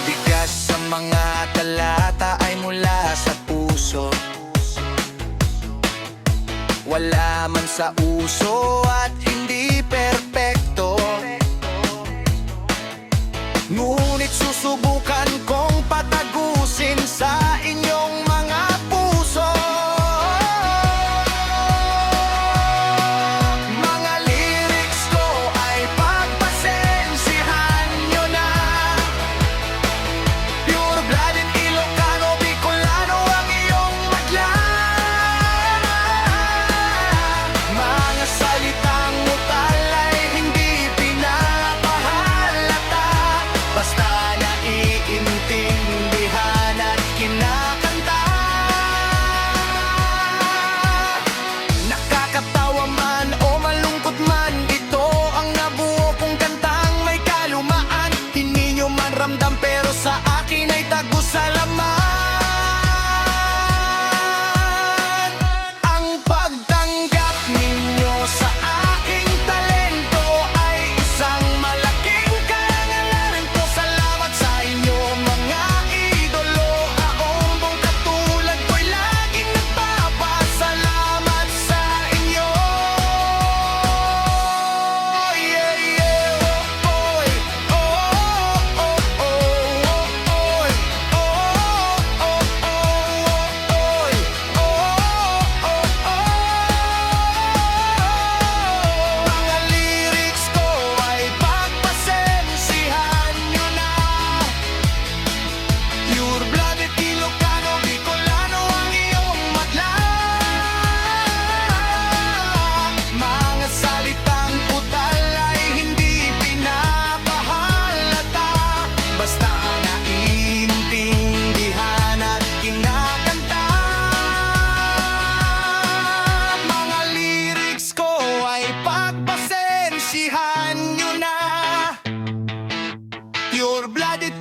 Bigas sa mga talata ay mula sa puso. Wala man sa uso at hindi perpekto, ngunit susubukan kong patagusin sa inyong mga puso. Mga lyrics ko ay pagpasensihan nyo na. Pure-blooded Ilocano, Bicolano ang iyong madla. Mga salitang utal ay hindi pinapahalata, basta naiintindihan at kinakanta. Nakakatawa man o malungkot man, ito ang nabuo kong kantang may kalumaan. Hindi nyo man ramdam pero sa akin ay tagus sa laman. Ang pagtanggap ninyo sa aking talento ay isang malaking karangalan ko. Salamat sa inyo mga idolo. Aong buong katulad ko'y laging nagpapasalamat sa inyo. Yeah, yeah, oh, oy, oh, oh, oh, oy, oh, oh, oh, oy, oh, oh, oh. Mga lyrics ko ay pagpasensihan nyo na. Pure-blooded Ilocano, Bicolano ang iyong madla. Mga salitang utal ay hindi pinapahalata, basta naiintindihan at kinakanta. Mga lyrics ko ay pagpasensihan nyo na. Pure-blooded